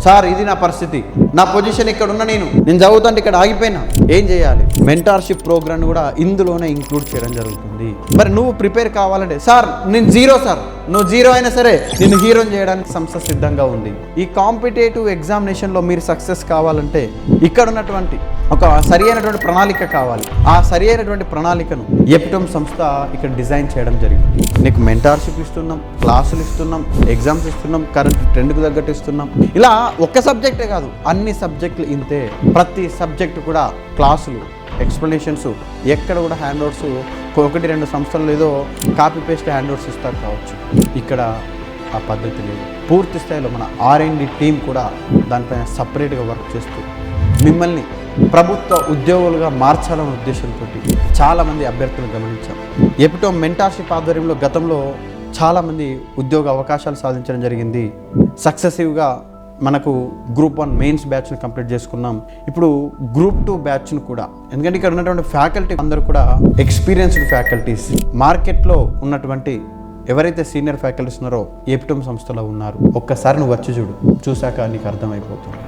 Sir ఇది నా పరిస్థితి, నా పొజిషన్ ఇక్కడ ఉన్న నేను చదువుతుంటే ఇక్కడ ఆగిపోయినా, ఏం చేయాలి? మెంటార్షిప్ ప్రోగ్రామ్ కూడా ఇందులోనే ఇంక్లూడ్ చేయడం జరుగుతుంది. మరి నువ్వు ప్రిపేర్ కావాలంటే, సార్ నేను జీరో, సార్ నువ్వు జీరో అయినా సరే నేను హీరోని చేయడానికి సంస్థ సిద్ధంగా ఉంది. ఈ కాంపిటేటివ్ ఎగ్జామినేషన్లో మీరు సక్సెస్ కావాలంటే ఇక్కడ ఉన్నటువంటి ఒక సరి అయినటువంటి ప్రణాళిక కావాలి. ఆ సరి అయినటువంటి ప్రణాళికను ఎపిటోమ్ సంస్థ ఇక్కడ డిజైన్ చేయడం జరిగింది. నీకు మెంటార్షిప్ ఇస్తున్నాం, క్లాసులు ఇస్తున్నాం, ఎగ్జామ్స్ ఇస్తున్నాం, కరెంట్ ట్రెండ్కు తగ్గట్టు ఇస్తున్నాం. ఇలా ఒక్క సబ్జెక్టే కాదు, అన్ని సబ్జెక్టులు ఇంతే. ప్రతి సబ్జెక్టు కూడా క్లాసులు, ఎక్స్ప్లెనేషన్స్, ఎక్కడ కూడా హ్యాండ్అవుట్స్ 1-2 సంస్థలు ఏదో కాపీ పేస్ట్ హ్యాండ్అవుట్స్ ఇస్తారు కావచ్చు. ఇక్కడ ఆ పద్ధతి లేదు. పూర్తి స్థాయిలో మన R&D టీం కూడా దానిపైన సపరేట్గా వర్క్ చేస్తూ మిమ్మల్ని ప్రభుత్వ ఉద్యోగులుగా మార్చాలనే ఉద్దేశంతో చాలామంది అభ్యర్థులు గమనించాం. ఎపిటోమ్ మెంటార్షిప్ ఆధ్వర్యంలో గతంలో చాలామంది ఉద్యోగ అవకాశాలు సాధించడం జరిగింది. సక్సెసివ్గా మనకు గ్రూప్ 1 మెయిన్స్ బ్యాచ్ను కంప్లీట్ చేసుకున్నాం. ఇప్పుడు గ్రూప్ 2 బ్యాచ్ను కూడా, ఎందుకంటే ఇక్కడ ఉన్నటువంటి ఫ్యాకల్టీ అందరూ కూడా ఎక్స్పీరియన్స్డ్ ఫ్యాకల్టీస్. మార్కెట్లో ఉన్నటువంటి ఎవరైతే సీనియర్ ఫ్యాకల్టీస్ ఉన్నారో ఎపిటోమ్ సంస్థలో ఉన్నారు. ఒక్కసారి నువ్వు వచ్చి చూడు, చూశాక నీకు అర్థమైపోతుంది.